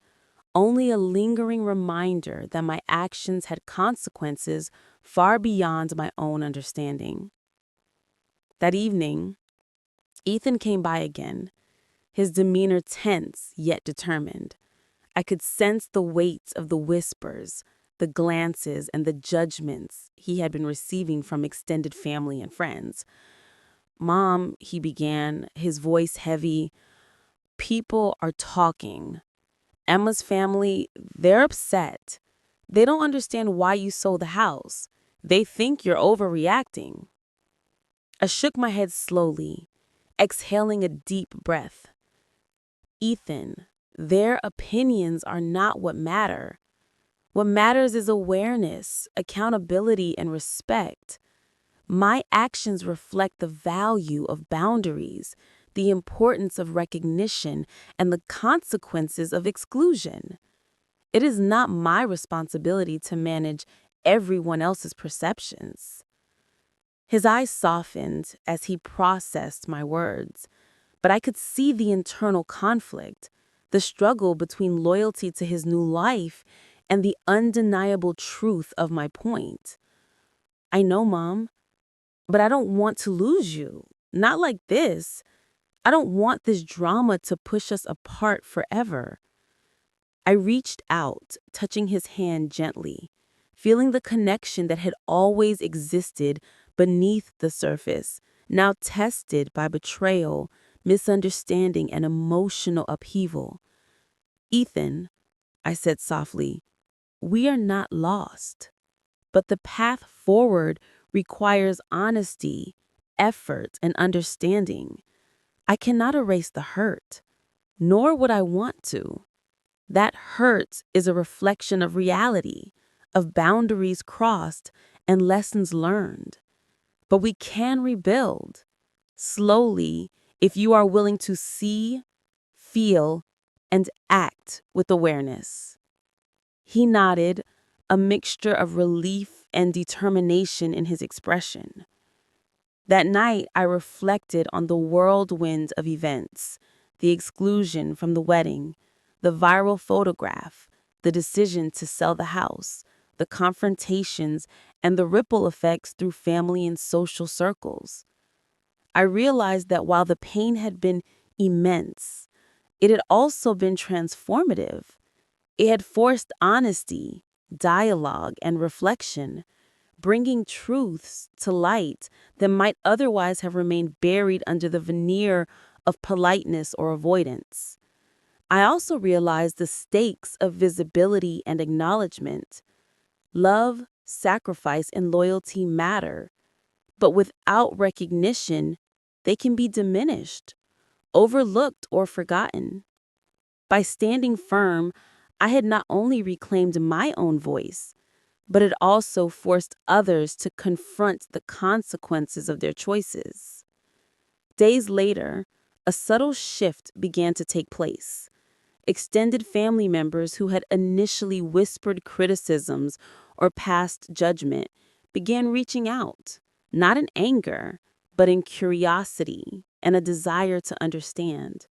only a lingering reminder that my actions had consequences far beyond my own understanding. That evening, Ethan came by again, his demeanor tense yet determined. I could sense the weight of the whispers, the glances, and the judgments he had been receiving from extended family and friends. "Mom," he began, his voice heavy, "people are talking. Emma's family, they're upset. They don't understand why you sold the house. They think you're overreacting." I shook my head slowly, exhaling a deep breath. "Ethan, their opinions are not what matter. What matters is awareness, accountability, and respect. My actions reflect the value of boundaries, the importance of recognition, and the consequences of exclusion. It is not my responsibility to manage everyone else's perceptions." His eyes softened as he processed my words, but I could see the internal conflict, the struggle between loyalty to his new life and the undeniable truth of my point. "I know, Mom, but I don't want to lose you. Not like this. I don't want this drama to push us apart forever." I reached out, touching his hand gently, feeling the connection that had always existed beneath the surface, now tested by betrayal, misunderstanding, and emotional upheaval. "Ethan," I said softly, "we are not lost, but the path forward requires honesty, effort, and understanding. I cannot erase the hurt, nor would I want to. That hurt is a reflection of reality, of boundaries crossed and lessons learned. But we can rebuild, slowly, if you are willing to see, feel, and act with awareness." He nodded, a mixture of relief and determination in his expression. That night, I reflected on the whirlwind of events, the exclusion from the wedding, the viral photograph, the decision to sell the house, the confrontations, and the ripple effects through family and social circles. I realized that while the pain had been immense, it had also been transformative. It had forced honesty, dialogue, and reflection, bringing truths to light that might otherwise have remained buried under the veneer of politeness or avoidance. I also realized the stakes of visibility and acknowledgement. Love, sacrifice, and loyalty matter, but without recognition, they can be diminished, overlooked, or forgotten. By standing firm, I had not only reclaimed my own voice, but it also forced others to confront the consequences of their choices. Days later, a subtle shift began to take place. Extended family members who had initially whispered criticisms or passed judgment began reaching out, not in anger, but in curiosity and a desire to understand.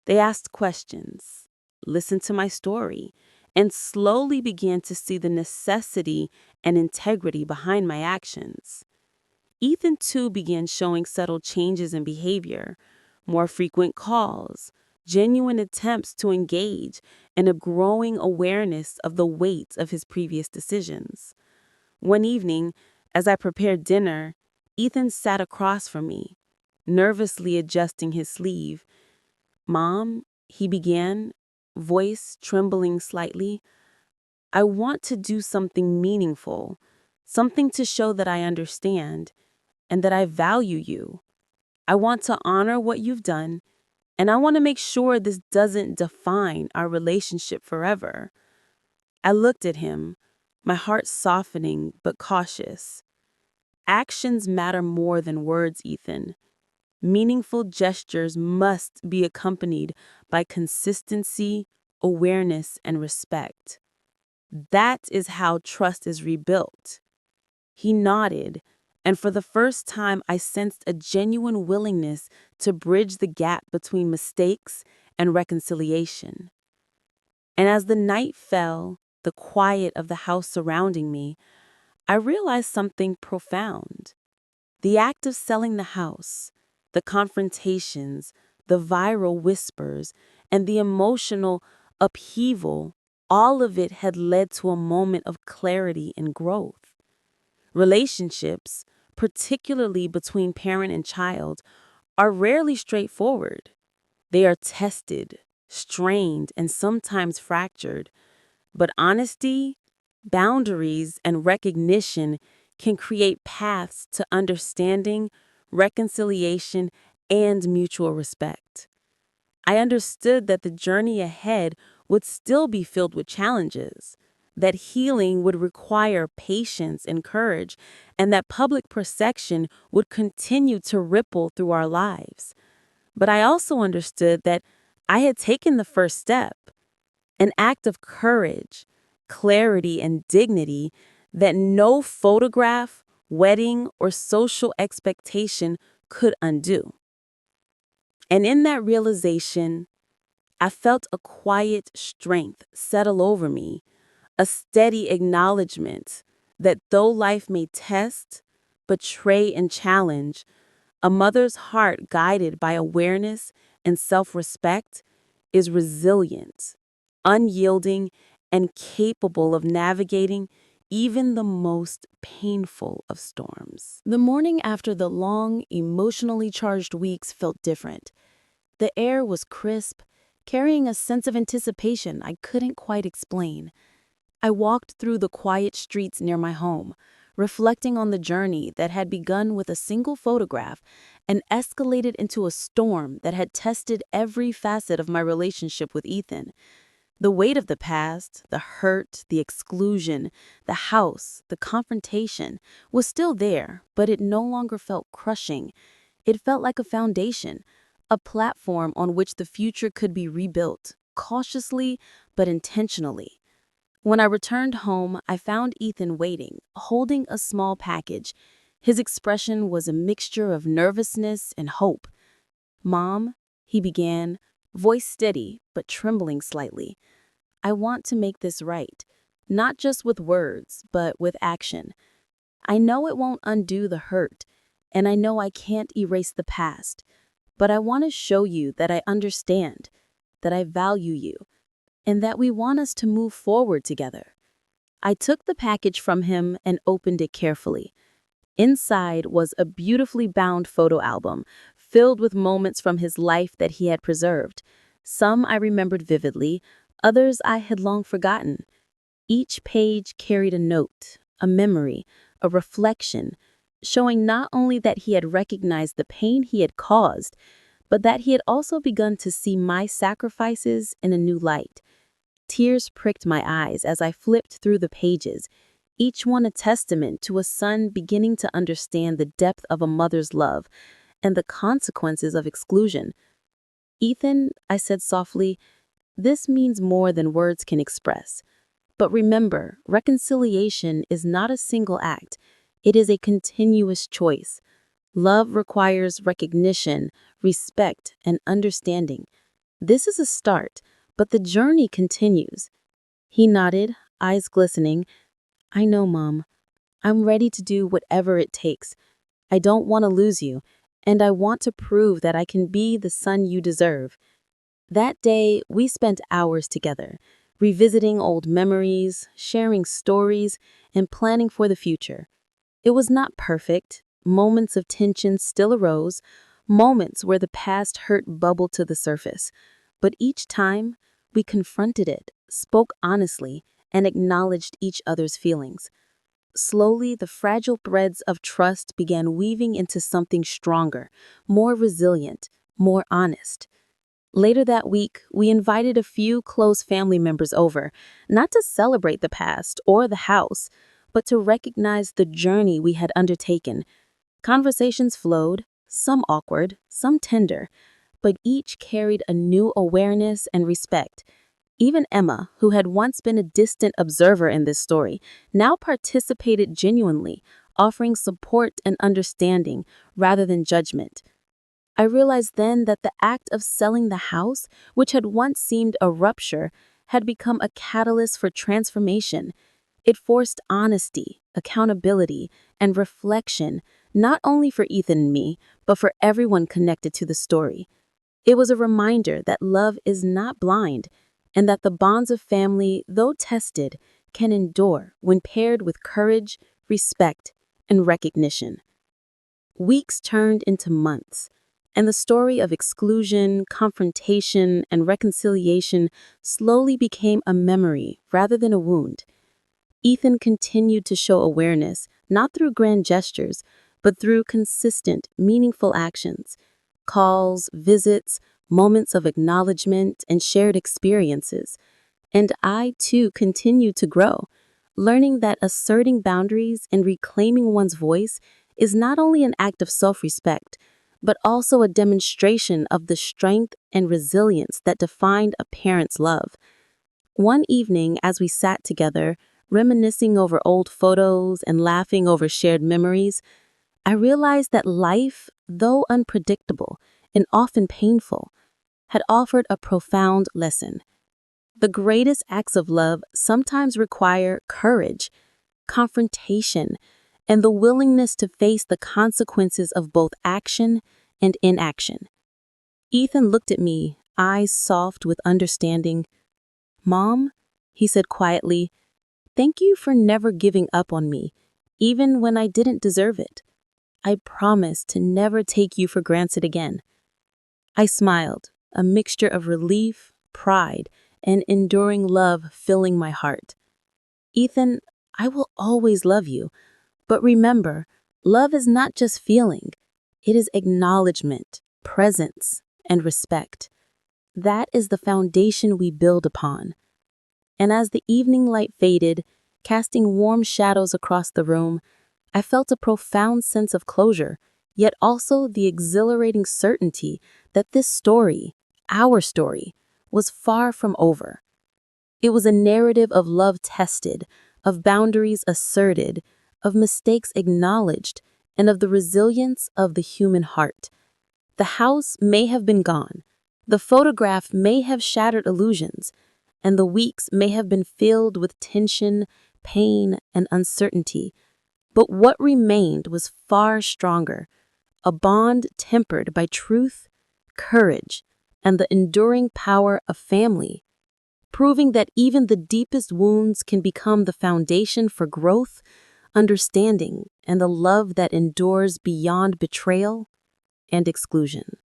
They asked questions, listened to my story, and slowly began to see the necessity and integrity behind my actions. Ethan, too, began showing subtle changes in behavior, more frequent calls, genuine attempts to engage, and a growing awareness of the weight of his previous decisions. One evening, as I prepared dinner, Ethan sat across from me, nervously adjusting his sleeve. "Mom," he began, voice trembling slightly, "I want to do something meaningful, something to show that I understand and that I value you. I want to honor what you've done, and I want to make sure this doesn't define our relationship forever." I looked at him, my heart softening but cautious. Actions matter more than words, Ethan. Meaningful gestures must be accompanied by consistency, awareness, and respect. That is how trust is rebuilt. He nodded, and for the first time I sensed a genuine willingness to bridge the gap between mistakes and reconciliation. And as the night fell, the quiet of the house surrounding me, I realized something profound. The act of selling the house, the confrontations, the viral whispers, and the emotional upheaval, all of it had led to a moment of clarity and growth. Relationships, particularly between parent and child, are rarely straightforward. They are tested, strained, and sometimes fractured. But honesty, boundaries, and recognition can create paths to understanding, reconciliation, and mutual respect. I understood that the journey ahead would still be filled with challenges, that healing would require patience and courage, and that public perception would continue to ripple through our lives. But I also understood that I had taken the first step, an act of courage, clarity, and dignity that no photograph, wedding, or social expectation could undo. And in that realization, I felt a quiet strength settle over me, a steady acknowledgement that though life may test, betray, and challenge, a mother's heart guided by awareness and self-respect is resilient, unyielding, and capable of navigating even the most painful of storms. The morning after the long, emotionally charged weeks felt different. The air was crisp, carrying a sense of anticipation I couldn't quite explain. I walked through the quiet streets near my home, reflecting on the journey that had begun with a single photograph and escalated into a storm that had tested every facet of my relationship with Ethan. The weight of the past, the hurt, the exclusion, the house, the confrontation was still there, but it no longer felt crushing. It felt like a foundation, a platform on which the future could be rebuilt, cautiously but intentionally. When I returned home, I found Ethan waiting, holding a small package. His expression was a mixture of nervousness and hope. "Mom," he began, voice steady but trembling slightly, I want to make this right, not just with words, but with action. I know it won't undo the hurt, and I know I can't erase the past, but I want to show you that I understand, that I value you, and that we want us to move forward together. I took the package from him and opened it carefully. Inside was a beautifully bound photo album, filled with moments from his life that he had preserved. Some I remembered vividly, others I had long forgotten. Each page carried a note, a memory, a reflection, showing not only that he had recognized the pain he had caused, but that he had also begun to see my sacrifices in a new light. Tears pricked my eyes as I flipped through the pages, each one a testament to a son beginning to understand the depth of a mother's love and the consequences of exclusion. "Ethan," I said softly, "this means more than words can express. But remember, reconciliation is not a single act. It is a continuous choice. Love requires recognition, respect, and understanding. This is a start, but the journey continues." He nodded, eyes glistening. "I know, Mom. I'm ready to do whatever it takes. I don't want to lose you, and I want to prove that I can be the son you deserve." That day, we spent hours together, revisiting old memories, sharing stories, and planning for the future. It was not perfect. Moments of tension still arose, moments where the past hurt bubbled to the surface. But each time, we confronted it, spoke honestly, and acknowledged each other's feelings. Slowly, the fragile threads of trust began weaving into something stronger, more resilient, more honest. Later that week, we invited a few close family members over, not to celebrate the past or the house, but to recognize the journey we had undertaken. Conversations flowed, some awkward, some tender, but each carried a new awareness and respect. Even Emma, who had once been a distant observer in this story, now participated genuinely, offering support and understanding rather than judgment. I realized then that the act of selling the house, which had once seemed a rupture, had become a catalyst for transformation. It forced honesty, accountability, and reflection, not only for Ethan and me, but for everyone connected to the story. It was a reminder that love is not blind, and that the bonds of family, though tested, can endure when paired with courage, respect, and recognition. Weeks turned into months, and the story of exclusion, confrontation, and reconciliation slowly became a memory rather than a wound. Ethan continued to show awareness, not through grand gestures, but through consistent, meaningful actions. Calls, visits, moments of acknowledgement, and shared experiences. And I, too, continued to grow, learning that asserting boundaries and reclaiming one's voice is not only an act of self-respect, but also a demonstration of the strength and resilience that defined a parent's love. One evening, as we sat together, reminiscing over old photos and laughing over shared memories, I realized that life, though unpredictable and often painful, had offered a profound lesson. The greatest acts of love sometimes require courage, confrontation, and the willingness to face the consequences of both action and inaction. Ethan looked at me, eyes soft with understanding. "Mom," he said quietly, "thank you for never giving up on me, even when I didn't deserve it. I promise to never take you for granted again." I smiled, a mixture of relief, pride, and enduring love filling my heart. "Ethan, I will always love you, but remember, love is not just feeling. It is acknowledgement, presence, and respect. That is the foundation we build upon." And as the evening light faded, casting warm shadows across the room, I felt a profound sense of closure, yet also the exhilarating certainty that this story, our story, was far from over. It was a narrative of love tested, of boundaries asserted, of mistakes acknowledged, and of the resilience of the human heart. The house may have been gone. The photograph may have shattered illusions, and the weeks may have been filled with tension, pain, and uncertainty. But what remained was far stronger, a bond tempered by truth, courage, and the enduring power of family, proving that even the deepest wounds can become the foundation for growth, understanding, and a love that endures beyond betrayal and exclusion.